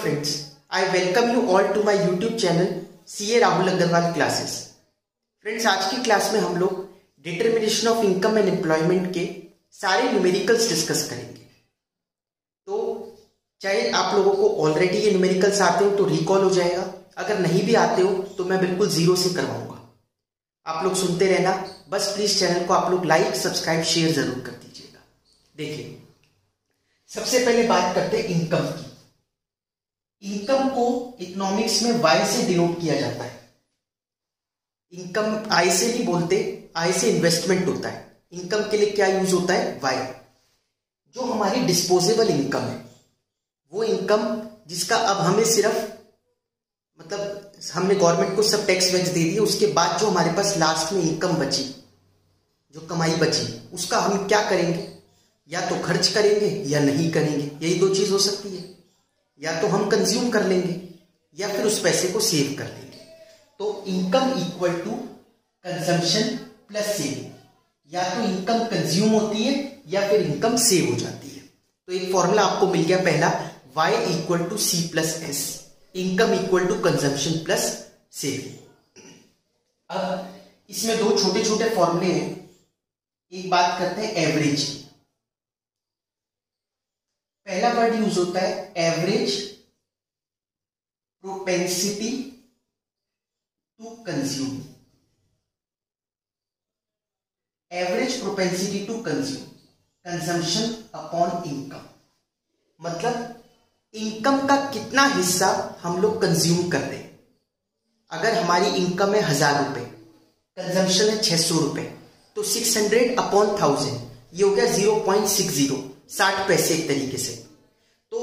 friends, I welcome you all to my YouTube channel CA Rahul Agrawal classes. Friends, आज की class में हम लोग determination of income and employment के सारे न्यूमेरिकल्स डिस्कस करेंगे। तो चाहे आप लोगों को ऑलरेडी ये न्यूमेरिकल्स आते हो तो रिकॉल हो जाएगा, अगर नहीं भी आते हो तो मैं बिल्कुल जीरो से करवाऊंगा। आप लोग सुनते रहना, बस प्लीज चैनल को आप लोग लाइक सब्सक्राइब शेयर जरूर कर दीजिएगा। देखिए, सबसे पहले बात करते हैं इनकम की। इनकम को इकोनॉमिक्स में वाई से डिनोट किया जाता है। इनकम आई से नहीं बोलते, आई से इन्वेस्टमेंट होता है। इनकम के लिए क्या यूज होता है? वाई। जो हमारी डिस्पोजेबल इनकम है, वो इनकम जिसका अब हमें सिर्फ हमने गवर्नमेंट को सब टैक्स वैक्स दे दिया, उसके बाद जो हमारे पास लास्ट में इनकम बची, जो कमाई बची, उसका हम क्या करेंगे? या तो खर्च करेंगे या नहीं करेंगे। यही दो चीज हो सकती है। या तो हम कंज्यूम कर लेंगे या फिर उस पैसे को सेव कर लेंगे। तो income equal to consumption plus saving. या तो इनकम कंज्यूम होती है या फिर इनकम सेव हो जाती है। तो एक फॉर्मूला आपको मिल गया पहला, y equal to C plus S, income equal to consumption plus saving. अब इसमें दो छोटे छोटे फॉर्मूले हैं। एक बात करते हैं एवरेज। पहला वर्ड यूज होता है average propensity to consume. Average propensity to consume, consumption upon income. मतलब इनकम का कितना हिस्सा हम लोग कंज्यूम कर रहे हैं। अगर हमारी इनकम है 1000 रुपए, कंजम्पशन है 600 रुपए, तो 600 अपॉन 1000, ये हो गया 0.60, 60 पैसे एक तरीके से। तो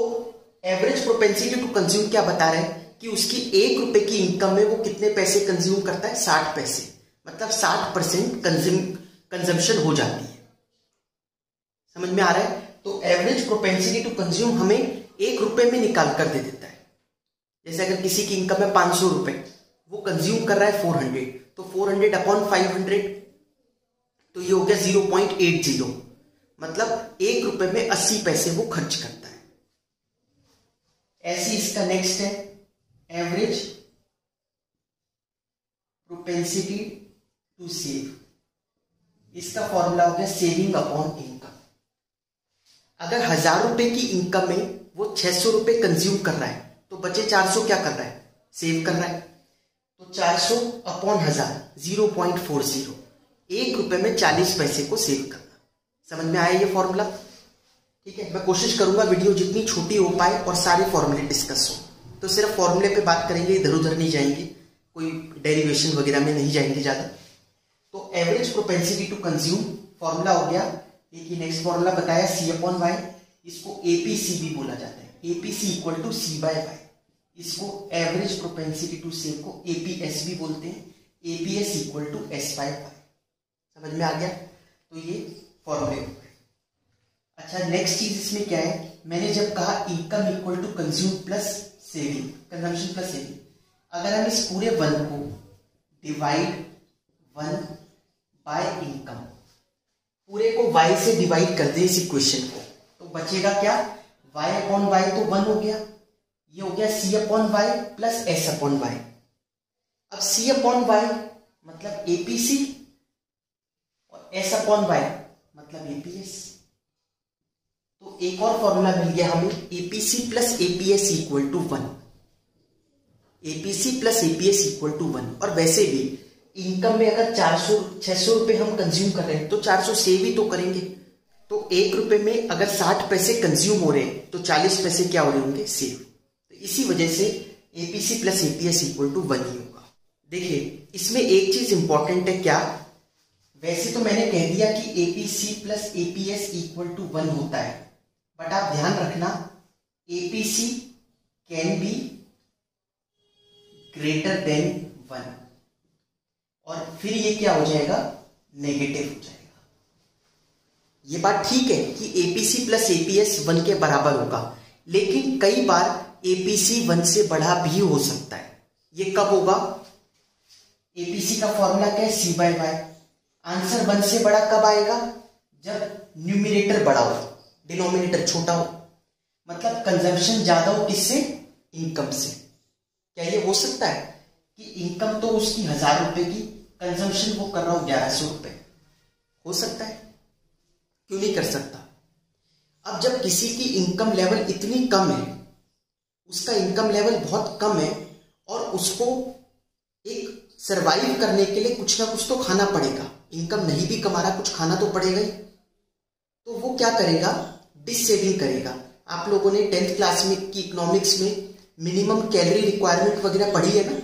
एवरेज प्रोपेंसिटी टू कंज्यूम क्या बता रहे हैं कि उसकी 1 रुपए की इनकम में वो कितने पैसे कंज्यूम करता है? 60 पैसे। मतलब 60% कंजम्पशन हो जाती है। समझ में आ रहा है? तो एवरेज प्रोपेंसिटी टू कंज्यूम हमें 1 रुपए में निकाल कर दे देता है। जैसे अगर किसी की इनकम है 500 रुपए, वो कंज्यूम कर रहा है 400, तो 400 अपॉन 500, तो ये हो गया 0.80। मतलब 1 रुपए में 80 पैसे वो खर्च करता है। ऐसे इसका नेक्स्ट है एवरेज प्रोपेंसिटी टू सेव। इसका फॉर्मूला हो गया सेविंग अपॉन इनकम। अगर 1000 रुपए की इनकम में वो 600 रुपए कंज्यूम कर रहा है, तो बचे 400 क्या कर रहा है? सेव कर रहा है। तो 400 अपॉन 1000, 0.40, 1 रुपए में 40 पैसे को सेव करना। समझ में आया ये फॉर्मूला? ठीक है, मैं कोशिश करूंगा वीडियो जितनी छोटी हो पाए और सारे फॉर्मूले डिस्कस हो। तो सिर्फ फॉर्मूले पे बात करेंगे, इधर उधर नहीं जाएंगे, कोई डेरिवेशन वगैरह में नहीं जाएंगे ज्यादा। तो average propensity to consume formula हो गया। एक नेक्स्ट फॉर्मूला बताया सी अपॉन वाई। इसको एपीसी भी बोला जाता है। APC equal to C by Y. इसको एवरेज प्रोपेंसिटी टू सेव को एपीएस भी बोलते हैं। APS equal to S by Y. समझ में आ गया? तो ये फॉर्मूले हो गए। अच्छा, नेक्स्ट चीज इसमें क्या है? मैंने जब कहा income equal to consume plus saving, consumption plus saving, अगर हम इस पूरे 1 को डिवाइड 1 बाय इनकम, पूरे को y से डिवाइड कर दे इस इक्वेशन को, तो बचेगा क्या? y अपॉन y तो 1 हो गया। ये हो गया c upon y plus s upon y। अब c अपॉन y मतलब एपीसी और s अपॉन y मतलब एपीएस। तो एक और फॉर्मूला मिल गया हमें, APC plus APS equal to 1। APC plus APS equal to 1। और वैसे भी इनकम में अगर 600 रुपए हम कंज्यूम कर रहे हैं, तो 400 सेव ही तो करेंगे। तो 1 रुपए में अगर 60 पैसे कंज्यूम हो रहे हैं, तो 40 पैसे क्या हो रहे होंगे? सेव। तो इसी वजह से APC plus APS equal to 1 ही होगा। देखिए, इसमें एक चीज इंपॉर्टेंट है। क्या? वैसे तो मैंने कह दिया कि APC plus APS equal to 1 होता है, बट आप ध्यान रखना APC can be greater than 1, और फिर ये क्या हो जाएगा? नेगेटिव हो जाएगा। ये बात ठीक है कि एपीसी प्लस एपीएस 1 के बराबर होगा, लेकिन कई बार एपीसी 1 से बड़ा भी हो सकता है। ये कब होगा? एपीसी का फॉर्मूला क्या है? सी बाय वाई। आंसर 1 से बड़ा कब आएगा? जब न्यूमिनेटर बड़ा हो, डिनोमिनेटर छोटा हो। मतलब कंजम्पशन ज्यादा हो किससे? इनकम से। क्या ये हो सकता है कि इनकम तो उसकी 1000 रुपए की, कंजम्पशन वो कर रहा हो 1100 रुपए? हो सकता है, क्यों नहीं कर सकता? अब जब किसी की इनकम लेवल इतनी कम है, उसका इनकम लेवल बहुत कम है और उसको एक सरवाइव करने के लिए कुछ ना कुछ तो खाना पड़ेगा, इनकम नहीं भी कमा रहा कुछ खाना तो पड़ेगा ही, तो वो क्या करेगा? डिश सेविंग करेगा। आप लोगों ने 10th क्लास में की इकोनॉमिक्स में मिनिमम कैलोरी रिक्वायरमेंट वगैरह पढ़ी है ना,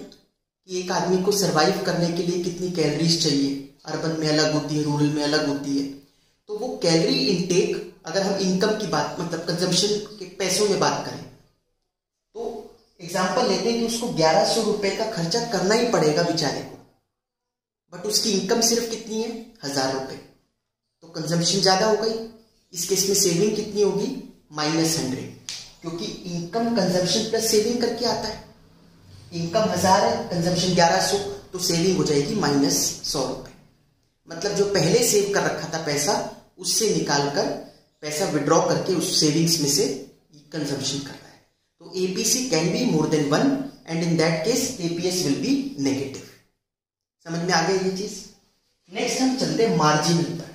कि एक आदमी को सरवाइव करने के लिए कितनी कैलोरीज चाहिए, अर्बन में अलग होती है, रूरल में अलग होती है। तो वो कैलोरी इनटेक, अगर हम इनकम की बात मतलब कंजम्पशन के पैसों में बात करें, तो एग्जांपल लेते हैं कि उसको 1100 रुपए का खर्चा करना ही पड़ेगा बेचारे को, बट उसकी इनकम सिर्फ कितनी है? 1000 रुपए, तो कंजम्पशन ज्यादा हो गई। इस केस में सेविंग कितनी होगी? -100, क्योंकि इनकम कंजम्पशन प्लस सेविंग करके आता है। इनकम 1000 है, कंजम्पशन 1100, तो सेविंग हो जाएगी -100 रुपए। मतलब जो पहले सेव कर रखा था पैसा, उससे निकालकर पैसा विड्रॉ करके उस सेविंग्स में से कंजम्पशन कर रहा है। तो APC can be more than 1 and in that case APS will be negative. समझ में आ गई ये चीज? नेक्स्ट हम चलते हैं मार्जिनल पर।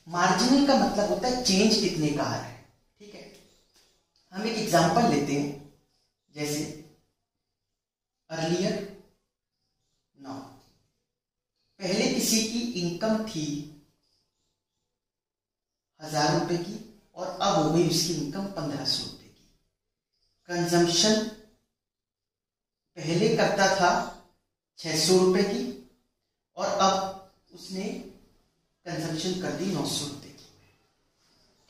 मार्जिनल का मतलब होता है चेंज कितने का आ रहा है। ठीक है, हम एक एग्जांपल लेते हैं, जैसे अर्लियर नाउ, पहले किसी की इनकम थी 1000 रुपए की और अब हो गई उसकी इनकम 1500 रुपए की। कंजम्पशन पहले करता था 600 रुपए की और अब उसने कंजम्पशन कर दी 900 रुपए की।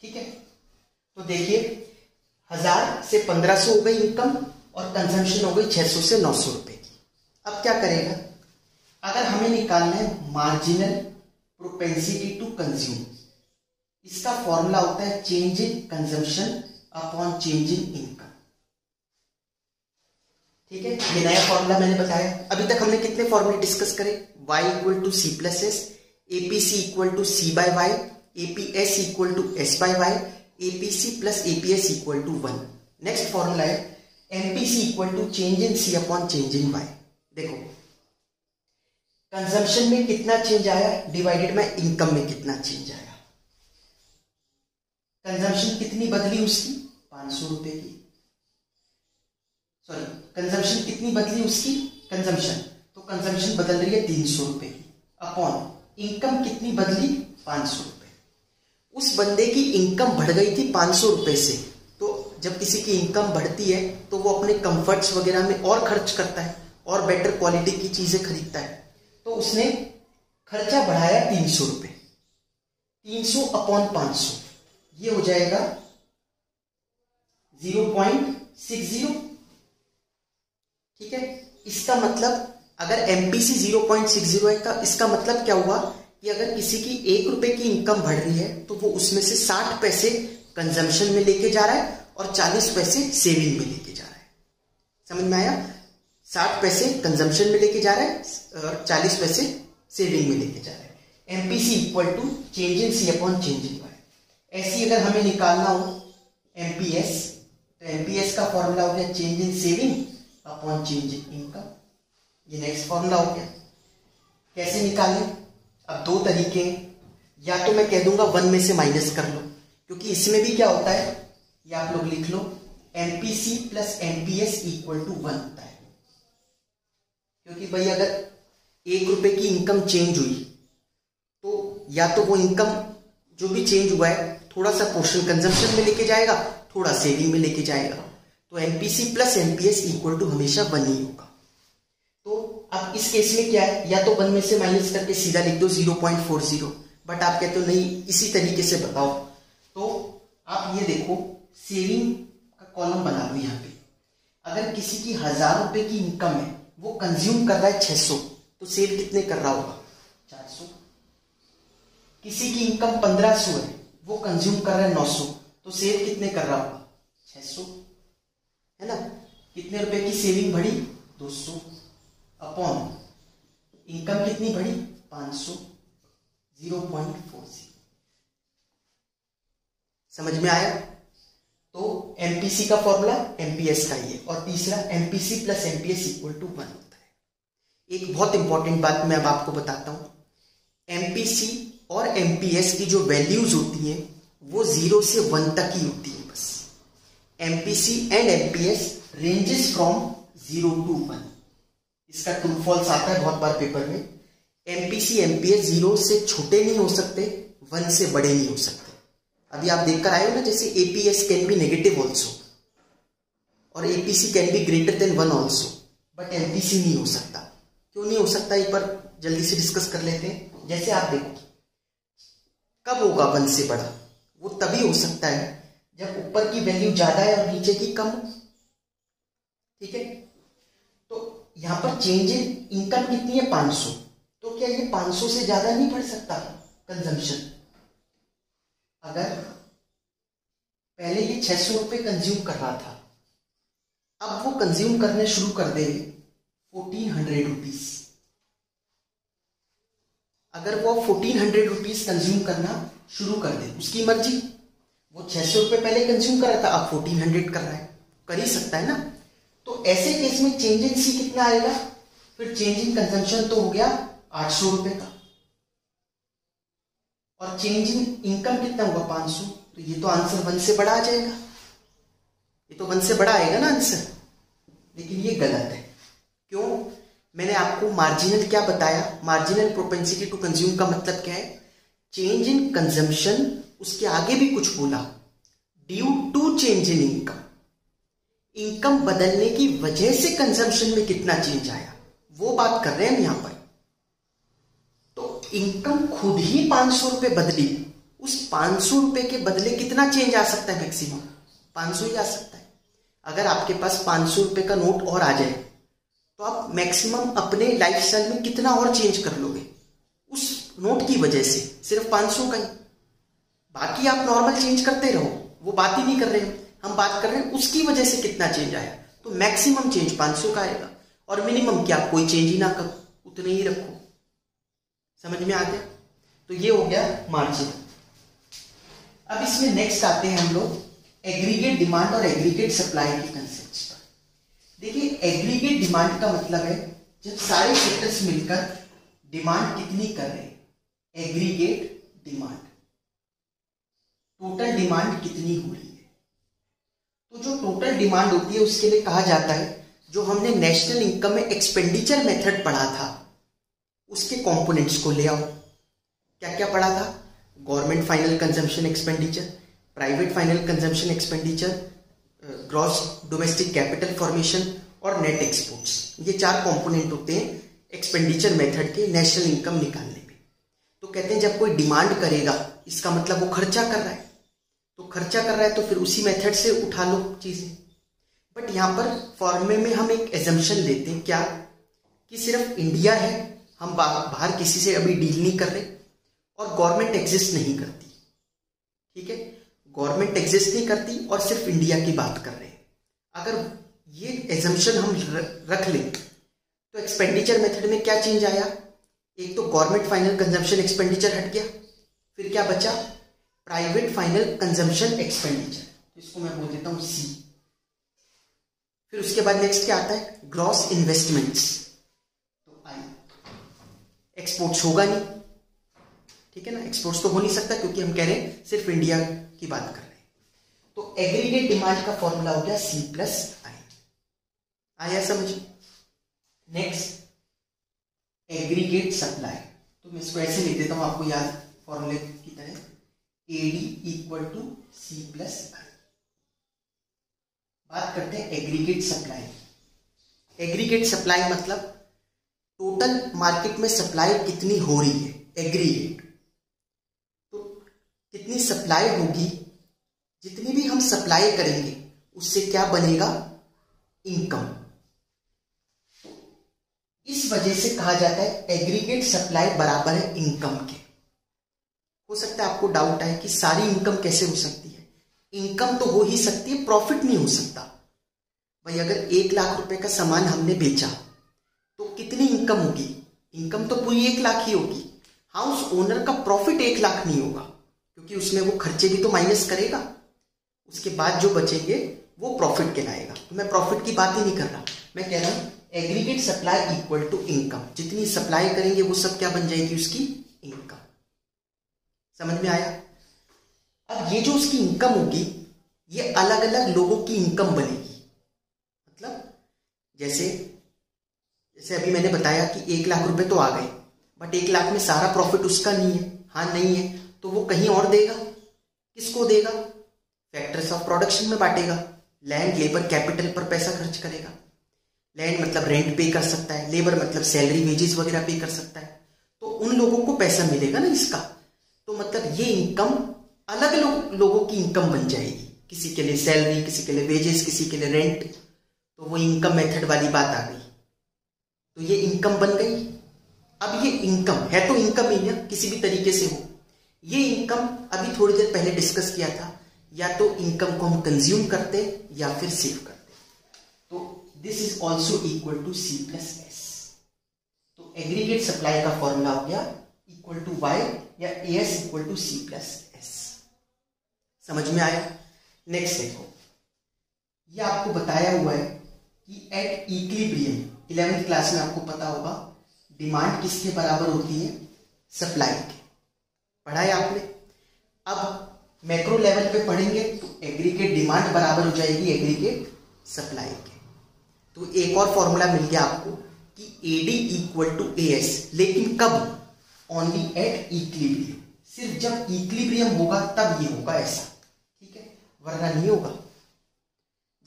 ठीक है, तो देखिए 1000 से 1500 हो गई इनकम और कंजम्पशन हो गई 600 से 900 रुपए की। अब क्या करेगा? अगर हमें निकालना है मार्जिनल प्रोपेंसिटी टू कंज्यूम, इसका फॉर्मूला होता है change in consumption upon change in income. ठीक है, ये नया फॉर्मूला मैंने बताया। अभी तक हमने कितने फॉर्मूले डिस्कस करे? y equal to C plus S, APC equal to C by Y, APS equal to S by Y, APC plus APS equal to 1। Next formula है MPC equal to change in C upon change in Y. देखो consumption में कितना change आया divided by income में कितना change आया। Consumption कितनी बदली उसकी? 500 रुपए की। सॉरी, कंजम्पशन कितनी बदली उसकी? कंजम्पशन, तो कंजम्पशन बदल रही है 300 रुपए की, अपॉन इनकम कितनी बदली? 500 रुपए। उस बंदे की इनकम बढ़ गई थी 500 रुपए से, तो जब किसी की इनकम बढ़ती है तो वो अपने कंफर्ट्स वगैरह में और खर्च करता है और बेटर क्वालिटी की चीजें खरीदता है, तो उसने खर्चा बढ़ाया 300 रुपए। 300 अपॉन 500, ये हो जाएगा 0.60। ठीक है, इसका मतलब अगर एमपीसी 0.60 है का इसका मतलब क्या हुआ कि अगर किसी की 1 रुपए की इनकम बढ़ रही है तो वो उसमें से 60 पैसे कंजम्पशन में लेके जा रहा है और 40 पैसे सेविंग में लेके जा रहा है। समझ में आया? 60 पैसे कंजम्पशन में लेके जा रहा है और 40 पैसे सेविंग में लेके जा रहा है। MPC equal to change in C upon change in Y. ऐसी अगर हमें निकालना हो एमपीएस, तो एमपीएस का फॉर्मूला हो गया change in saving upon change in income. ये नेक्स्ट फॉर्मूला हो गया। कैसे निकालें? अब दो तरीके हैं, या तो मैं कह दूंगा 1 में से माइनस कर लो, क्योंकि इसमें भी क्या होता है, ये आप लोग लिख लो, MPC plus MPS equal to 1 होता है। क्योंकि भाई अगर 1 रुपए की इनकम चेंज हुई तो या तो वो इनकम जो भी चेंज हुआ है थोड़ा सा पोर्शन कंजम्पशन में लेके जाएगा, थोड़ा सेविंग में लेके जाएगा, तो MPC plus MPS equal to हमेशा 1 ही होगा। तो अब इस केस में क्या है, या तो 1 में से माइनस करके सीधा लिख दो 0.40, बट आप कहते हो नहीं इसी तरीके से बताओ, तो आप ये देखो सेविंग का कॉलम बना दो यहाँ पे। अगर किसी की 1000 रुपए की इनकम है, वो कंज्यूम कर रहा है 600, तो सेव कितने कर रहा होगा? 400। किसी की इनकम 1500 है, वो कंज्यूम कर रहा है 900, तो सेव कितने कर रहा होगा? 600, है ना? कितने रुपए की सेविंग बढ़ी? 200, अपॉन इनकम कितनी बढ़ी? 500, 0.40। समझ में आया? तो एमपीसी का फॉर्मूला एमपीएस का ही है, और तीसरा MPC plus MPS equal to 1 होता है। एक बहुत इंपॉर्टेंट बात मैं अब आपको बताता हूं, एमपीसी और एमपीएस की जो वैल्यूज होती हैं वो 0 से 1 तक ही होती है बस। MPC and MPS ranges from 0 to 1। इसका ट्रू फॉल्स आता है बहुत बार पेपर में। एमपीसी एमपीएस 0 से छोटे नहीं हो सकते, 1 से बड़े नहीं हो सकते। अभी आप देखकर आए हो ना, जैसे APS can be negative also और APC can be greater than 1 also, but MPC नहीं हो सकता। क्यों नहीं हो सकता, एक बार जल्दी से डिस्कस कर लेते हैं। जैसे आप देखो, कब होगा 1 से बड़ा? वो तभी हो सकता है जब ऊपर की वैल्यू ज्यादा है और नीचे की कम। ठीक है, तो यहां पर चेंज इन इनकम कितनी है? 500। तो क्या ये 500 से ज्यादा नहीं बढ़ सकता कंजम्पशन? अगर पहले ये 600 रुपए कंज्यूम कर रहा था, अब वो कंज्यूम करने शुरू कर दे 1400 रुपीज। अगर वो 1400 रुपीज कंज्यूम करना शुरू कर दे, उसकी मर्जी। वो 600 रुपए पहले कंज्यूम कर रहा था, अब 1400 कर रहा है, कर ही सकता है ना। तो ऐसे केस में चेंज इन सी कितना आएगा? फिर चेंज इन कंजम्पशन तो हो गया 800 रुपए का, और चेंज इन इनकम कितना होगा? 500। तो ये तो आंसर 1 से बड़ा आ जाएगा, ये तो 1 से बड़ा आएगा ना आंसर। लेकिन ये गलत है। क्यों? मैंने आपको मार्जिनल क्या बताया? मार्जिनल प्रोपेंसिटी टू कंज्यूम का मतलब क्या है? चेंज इन कंजम्पशन, उसके आगे भी कुछ बोला, due to change in income. Income बदलने की वजह से कंजम्पशन में कितना चेंज आया, वो बात कर रहे हैं हम यहां पर। तो इनकम खुद ही 500 रुपए बदली, उस 500 रुपए के बदले कितना चेंज आ सकता है? मैक्सिमम 500 ही आ सकता है। अगर आपके पास 500 रुपए का नोट और आ जाए तो आप मैक्सिमम अपने लाइफस्टाइल में कितना और चेंज कर लोगे उस नोट की वजह से? सिर्फ 500 का ही। बाकी आप नॉर्मल चेंज करते रहो, वो बात ही नहीं कर रहे हैं हम। बात कर रहे हैं उसकी वजह से कितना चेंज आया। तो मैक्सिमम चेंज 500 का आएगा, और मिनिमम क्या? कोई चेंज ही ना करो, उतने ही रखो। समझ में आ गया? तो ये हो गया मार्जिन। अब इसमें नेक्स्ट आते हैं हम लोग एग्रीगेट डिमांड और एग्रीगेट सप्लाई के कंसेप्ट्स पर। देखिए, एग्रीगेट डिमांड का मतलब है जब सारे सेक्टर्स मिलकर डिमांड कितनी कर रहे हैं। एग्रीगेट डिमांड, टोटल डिमांड कितनी हो रही है। तो जो टोटल डिमांड होती है उसके लिए कहा जाता है, जो हमने नेशनल इनकम में एक्सपेंडिचर मेथड पढ़ा था उसके कंपोनेंट्स को ले आओ। क्या क्या पढ़ा था? Government final consumption expenditure, private final consumption expenditure, gross domestic capital formation और नेट एक्सपोर्ट्स। ये 4 कंपोनेंट होते हैं एक्सपेंडिचर मेथड के नेशनल इनकम निकालने में। तो कहते हैं जब कोई डिमांड करेगा, इसका मतलब वो खर्चा कर रहा है, तो खर्चा कर रहा है तो फिर उसी मेथड से उठा लो चीजें। बट यहां पर फॉर्मूले में हम एक एजम्पशन लेते हैं, क्या? कि सिर्फ इंडिया है, हम बाहर किसी से अभी डील नहीं कर रहे, और गवर्नमेंट एग्जिस्ट नहीं करती। ठीक है, गवर्नमेंट एग्जिस्ट नहीं करती और सिर्फ इंडिया की बात कर रहे हैं। अगर ये एजम्पशन हम रख लें तो एक्सपेंडिचर मेथड में क्या चेंज आया? एक तो गवर्नमेंट फाइनल कंजम्पशन एक्सपेंडिचर हट गया, फिर क्या बचा? प्राइवेट फाइनल कंजम्पशन एक्सपेंडिचर, इसको मैं बोल देता हूं सी। फिर उसके बाद नेक्स्ट क्या आता है? ग्रॉस इन्वेस्टमेंट्स, तो आई। एक्सपोर्ट्स होगा नहीं, ठीक है ना, एक्सपोर्ट्स तो हो नहीं सकता क्योंकि हम कह रहे हैं सिर्फ इंडिया की बात कर रहे हैं। तो एग्रीगेट डिमांड का फॉर्मूला हो गया सी प्लस आई। आया समझ? नेक्स्ट एग्रीगेट सप्लाई, तो मैं इसको ऐसे लिख देता हूं आपको याद फॉर्मूले की तरह, AD equal to C plus I. बात करते हैं एग्रीगेट सप्लाई। एग्रीगेट सप्लाई मतलब टोटल मार्केट में सप्लाई कितनी हो रही है, एग्रीगेट। तो कितनी सप्लाई होगी, जितनी भी हम सप्लाई करेंगे उससे क्या बनेगा? इनकम। इस वजह से कहा जाता है एग्रीगेट सप्लाई बराबर है इनकम के। हो सकता है आपको डाउट आए कि सारी इनकम कैसे हो सकती है। इनकम तो हो ही सकती है, प्रॉफिट नहीं हो सकता। भाई अगर 1 लाख रुपए का सामान हमने बेचा तो कितनी इनकम होगी? इनकम तो पूरी 1 लाख ही होगी। हाउस ओनर का प्रॉफिट 1 लाख नहीं होगा क्योंकि उसमें वो खर्चे भी तो माइनस करेगा। उसके बाद जो बचेंगे वो प्रॉफिट कहलाएगा। तो मैं प्रॉफिट की बात ही नहीं कर रहा, मैं कह रहा हूं aggregate supply equal to income. जितनी सप्लाई करेंगे वो सब क्या बन जाएगी, उसकी इनकम। समझ में आया? अब ये जो उसकी इनकम होगी ये अलग अलग लोगों की इनकम बनेगी। मतलब जैसे अभी मैंने बताया कि 1 लाख रुपए तो आ गए, बट 1 लाख में सारा प्रॉफिट उसका नहीं है। हाँ नहीं है तो वो कहीं और देगा। किसको देगा? फैक्टर्स ऑफ प्रोडक्शन में बांटेगा। लैंड, लेबर, कैपिटल पर पैसा खर्च करेगा। लैंड मतलब रेंट पे कर सकता है, लेबर मतलब सैलरी वेजेस वगैरह पे कर सकता है। तो उन लोगों को पैसा मिलेगा ना इसका। तो मतलब ये इनकम अलग लोगों की इनकम बन जाएगी। किसी के लिए सैलरी, किसी के लिए वेजेस, किसी के लिए रेंट। तो वो इनकम मेथड वाली बात आ गई। तो ये इनकम बन गई। अब ये इनकम है तो इनकम ही है, किसी भी तरीके से हो। ये इनकम अभी थोड़ी देर पहले डिस्कस किया था, या तो इनकम को हम कंज्यूम करते या फिर सेव करते। तो this is also equal to C plus S। तो एग्रीगेट सप्लाई का फॉर्मूला हो गया इक्वल टू Y या AS equal to C plus S। समझ में आया? नेक्स्ट देखो, ये आपको बताया हुआ है कि एट इक्विलिब्रियम, 11th क्लास में आपको पता होगा डिमांड किसके बराबर होती है, सप्लाई के। पढ़ा है आपने? अब मैक्रो लेवल पे पढ़ेंगे तो एग्रीगेट डिमांड बराबर हो जाएगी एग्रीगेट सप्लाई के। तो एक और फॉर्मूला मिल गया आपको कि AD इक्वल टू AS, लेकिन कब? Only at equilibrium. सिर्फ जब इक्विलिब्रियम होगा तब ये होगा ऐसा, ठीक है, वरना नहीं होगा।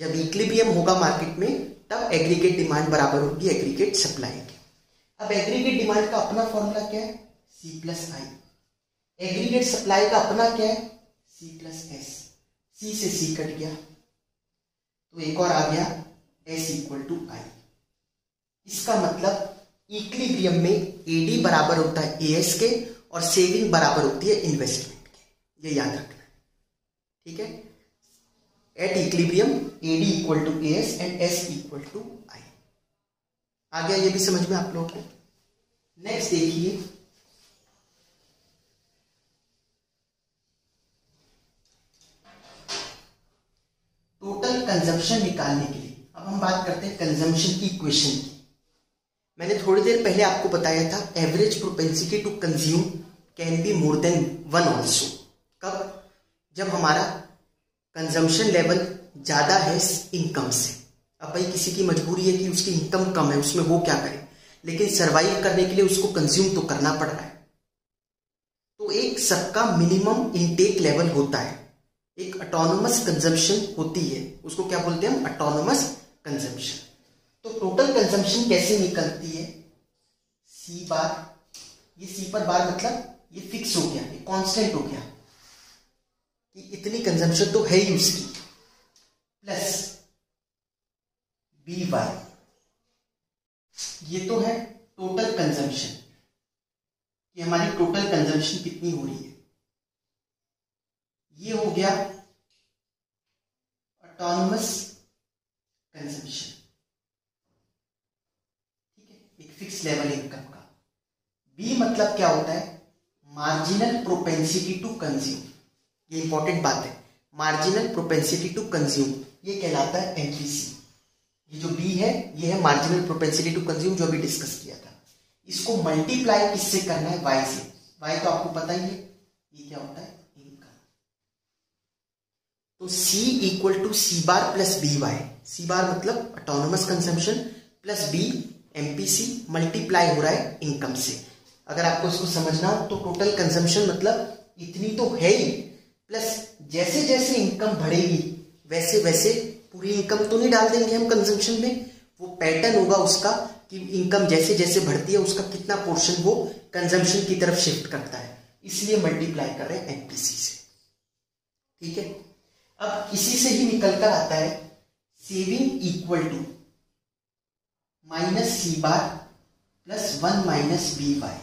जब इक्विलिब्रियम होगा मार्केट में तब एग्रीगेट डिमांड बराबर होगी एग्रीगेट सप्लाई के। अब एग्रीगेट डिमांड का अपना फॉर्मूला क्या है, C plus I। Aggregate supply का अपना क्या है, C प्लस S। C से C कट गया तो एक और आ गया S इक्वल टू I। इसका मतलब इक्विलिब्रियम में AD बराबर होता है AS के और सेविंग बराबर होती है इन्वेस्टमेंट के। ये याद रखना है, ठीक है। At equilibrium AD equal to AS and S equal to I। आ गया ये भी समझ में आप लोगों को? नेक्स्ट देखिए, टोटल कंजम्पशन निकालने के लिए अब हम बात करते हैं कंजम्पशन की इक्वेशन की। मैंने थोड़ी देर पहले आपको बताया था average propensity to consume can be more than 1 also. कब? जब हमारा कंजम्पशन लेवल ज्यादा है इनकम से। अब भाई किसी की मजबूरी है कि उसकी इनकम कम है, उसमें वो क्या करे, लेकिन सरवाइव करने के लिए उसको कंज्यूम तो करना पड़ रहा है। तो एक सबका मिनिमम इनटेक लेवल होता है, एक ऑटोनोमस कंजम्पशन होती है, उसको क्या बोलते हैं हम, ऑटोनोमस कंजम्पशन। तो टोटल कंजम्पशन कैसे निकलती है, C बार, ये C पर बार मतलब ये फिक्स हो गया, ये कांस्टेंट हो गया कि इतनी कंजम्पशन तो है ही उसकी, प्लस BY, ये तो है टोटल कंजम्पशन, कि हमारी टोटल कंजम्पशन कितनी हो रही है। ये हो गया ऑटोनोमस कंजम्पशन, ठीक है, एक फिक्स लेवल इनकम का। B मतलब क्या होता है, मार्जिनल प्रोपेंसिटी टू कंज्यूम। ये इंपॉर्टेंट बात है, मार्जिनल प्रोपेंसिटी टू कंज्यूम, ये कहलाता है MPC। ये जो B है ये है मार्जिनल प्रोपेंसिटी टू कंज्यूम, जो अभी डिस्कस किया था। इसको मल्टीप्लाई किससे करना है, Y से। Y तो आपको पता ही है, ये क्या होता है, इनकम। तो C equal to C bar plus BY। C bar मतलब autonomous consumption plus B MPC multiply हो रहा है इनकम से। अगर आपको इसको समझना हो तो टोटल कंजम्पशन मतलब इतनी तो है ही, प्लस जैसे जैसे इनकम बढ़ेगी वैसे वैसे पूरी इनकम तो नहीं डाल देंगे हम कंजम्पशन में, वो पैटर्न होगा उसका कि इनकम जैसे जैसे बढ़ती है उसका कितना पोर्शन वो कंजम्पशन की तरफ शिफ्ट करता है, इसलिए मल्टीप्लाई कर रहे हैं MPC से, ठीक है। अब इसी से ही निकलकर आता है saving equal to minus C bar plus 1 minus BY।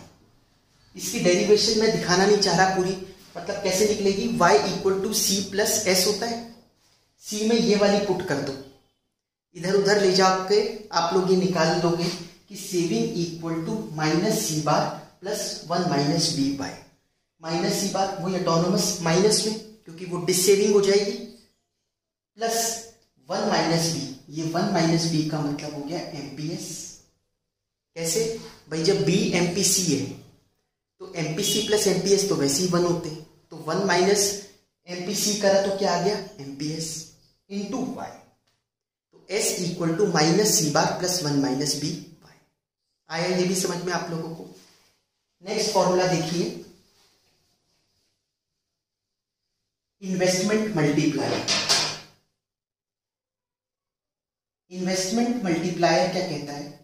इसकी डेरिवेशन मैं दिखाना नहीं चाह रहा पूरी, मतलब कैसे निकलेगी, Y equal to C plus S होता है, C में ये वाली पुट कर दो, इधर उधर ले जाके आप लोग ये निकाल दोगे कि saving equal to minus C bar plus 1 minus BY। माइनस C बार वही ऑटोनोमस माइनस में, क्योंकि वो डिससेविंग हो जाएगी, प्लस 1 माइनस बी, ये 1 माइनस बी का मतलब हो गया एमपीएस। कैसे भाई, जब बी एमपीसी है तो एमपीसी प्लस एमपीएस तो वैसे ही 1 होते हैं, तो 1 माइनस एमपीसी करा तो क्या आ गया एमपीएस इंटू वाई, तो S equal to minus C bar plus 1 minus B Y. आया ये भी समझ में आप लोगों को। नेक्स्ट फॉर्मूला देखिए, इन्वेस्टमेंट मल्टीप्लायर। इन्वेस्टमेंट मल्टीप्लायर क्या कहता है,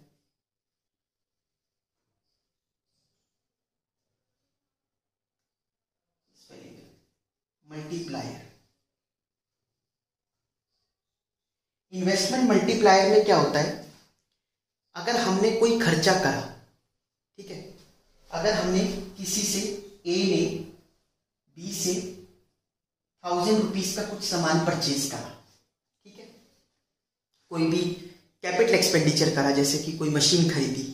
मल्टीप्लायर। इन्वेस्टमेंट मल्टीप्लायर में क्या होता है, अगर हमने कोई खर्चा करा, ठीक है, अगर हमने किसी से, ए ने बी से 1000 रुपीज का कुछ सामान परचेज करा, ठीक है, कोई भी कैपिटल एक्सपेंडिचर करा, जैसे कि कोई मशीन खरीदी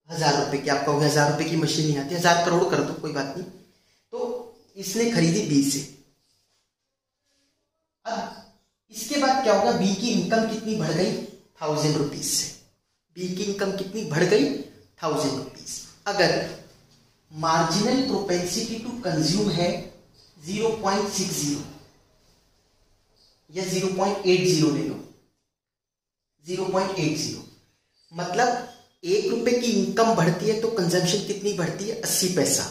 1000 रुपए की, आपका 1000 रुपए की मशीन नहीं आती, 1000 करोड़ कर दो कोई बात नहीं, तो इसने खरीदी बी से। अब इसके बाद क्या होगा, बी की इनकम कितनी बढ़ गई 1000 रुपीज से, बी की इनकम कितनी बढ़ गई 1000 रुपीज। अगर मार्जिनल प्रोपेंसिटी टू कंज्यूम है 0.60 या 0.80 ले लो, 0.80, मतलब 1 रुपए की इनकम बढ़ती है तो कंजम्पशन कितनी बढ़ती है 80 पैसा,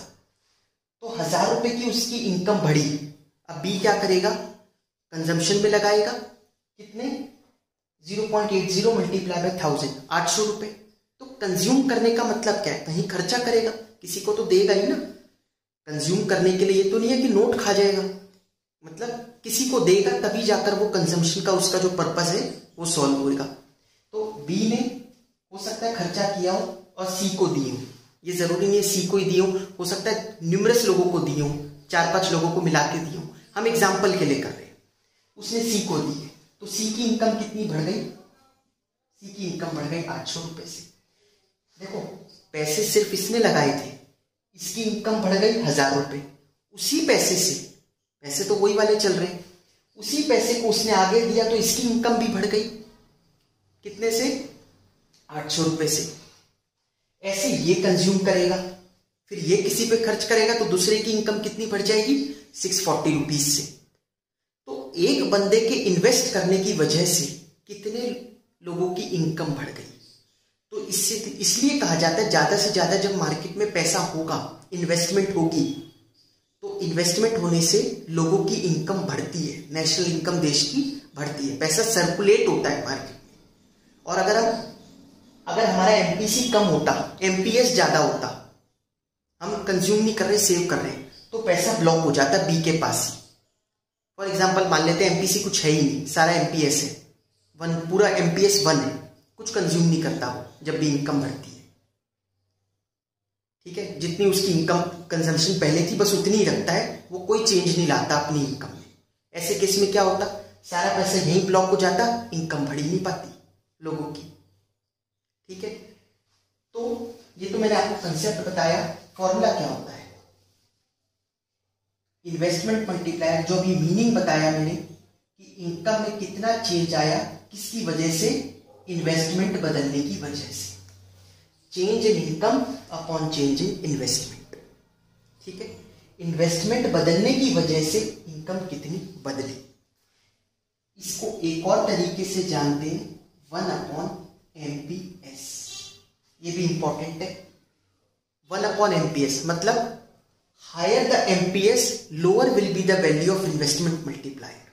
तो 1000 रुपए की उसकी इनकम बढ़ी। अब बी क्या करेगा, कंजम्पशन में लगाएगा कितने 0.80 मल्टीप्लाई बाय 1000, 800 रुपए। तो कंज्यूम करने का मतलब क्या है, कहीं खर्चा करेगा, किसी को तो देगा ही ना। कंज्यूम करने के लिए तो नहीं है कि नोट खा जाएगा, मतलब किसी को देगा तभी जाकर वो कंजम्पशन का उसका जो पर्पस है वो सॉल्व होगा। तो बी ने हो सकता है खर्चा किया हो और सी को दिए हो, ये जरूरी नहीं है सी को ही दिए हो सकता है न्यूमरस लोगों को दिए हो, 4-5 लोगों को मिला के दिए हो, हम एग्जाम्पल के लिए कर रहे हैं। उसने सी को दी है तो सी की इनकम कितनी बढ़ गई, सी की इनकम बढ़ गई 800 रुपए से। देखो पैसे सिर्फ इसने लगाए थे, इसकी इनकम बढ़ गई 1000 रुपए, उसी पैसे से, पैसे तो वही वाले चल रहे हैं, उसी पैसे को उसने आगे दिया तो इसकी इनकम भी बढ़ गई, कितने से 800 रुपए से। ऐसे ये कंज्यूम करेगा, फिर ये किसी पे खर्च करेगा तो दूसरे की इनकम कितनी बढ़ जाएगी 640 रुपीज से। तो एक बंदे के इन्वेस्ट करने की वजह से कितने लोगों की इनकम बढ़ गई। तो इससे इसलिए कहा जाता है ज्यादा से ज्यादा जब मार्केट में पैसा होगा, इन्वेस्टमेंट होगी, तो इन्वेस्टमेंट होने से लोगों की इनकम बढ़ती है, नेशनल इनकम देश की बढ़ती है, पैसा सर्कुलेट होता है मार्केट में। और अगर हमारा एमपीसी कम होता, एमपीएस ज्यादा होता, हम कंज्यूम नहीं कर रहे सेव कर रहे हैं, तो पैसा ब्लॉक हो जाता बी के पास ही। फॉर एग्जाम्पल मान लेते हैं एमपीसी कुछ है ही नहीं, सारा एमपीएस है, पूरा एमपीएस 1 है, कुछ कंज्यूम नहीं करता हो जब भी इनकम बढ़ती है, ठीक है, जितनी उसकी इनकम कंजम्पशन पहले थी बस उतनी ही रखता है, वो कोई चेंज नहीं लाता अपनी इनकम में। ऐसे केस में क्या होता, सारा पैसा यहीं ब्लॉक हो जाता, इनकम बढ़ ही नहीं पाती लोगों की, ठीक है। तो ये तो मैंने आपको कंसेप्ट बताया, फॉर्मूला क्या होता है इन्वेस्टमेंट मल्टीप्लायर, जो भी मीनिंग बताया मैंने कि इनकम में कितना चेंज आया, किसकी वजह से, इन्वेस्टमेंट बदलने की वजह से, change in income upon change in investment, ठीक है। इन्वेस्टमेंट बदलने की वजह से इनकम कितनी बदली, इसको एक और तरीके से जानते हैं 1/MPS, ये भी इंपॉर्टेंट है। 1/MPS मतलब higher the MPS lower will be the value of investment multiplier,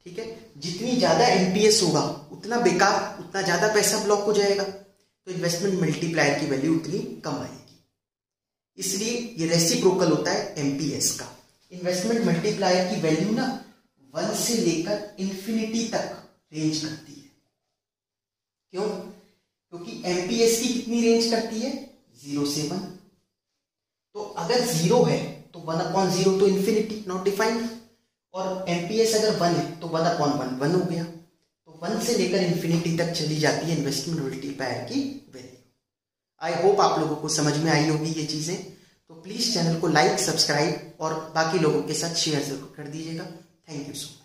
ठीक है। जितनी ज्यादा एमपीएस होगा उतना बेकार, उतना ज्यादा पैसा ब्लॉक हो जाएगा, तो इन्वेस्टमेंट मल्टीप्लायर की वैल्यू उतनी कम आएगी। इसलिए ये रेसिप्रोकल होता है एमपीएस का। इन्वेस्टमेंट मल्टीप्लायर की वैल्यू ना 1 से लेकर इंफिनिटी तक रेंज करती है। क्यों? क्योंकि एमपीएस की कितनी रेंज करती है 0 से 1, तो अगर 0 है तो 1/0 तो इंफिनिटी नॉट डिफाइंड, और एमपीएस अगर 1 है तो 1/1 1 हो गया, तो 1 से लेकर इंफिनिटी तक चली जाती है इन्वेस्टमेंट मल्टीप्लायर की वैल्यू। आई होप आप लोगों को समझ में आई होगी ये चीजें, तो प्लीज चैनल को लाइक, सब्सक्राइब और बाकी लोगों के साथ शेयर जरूर कर दीजिएगा। Thank you so much.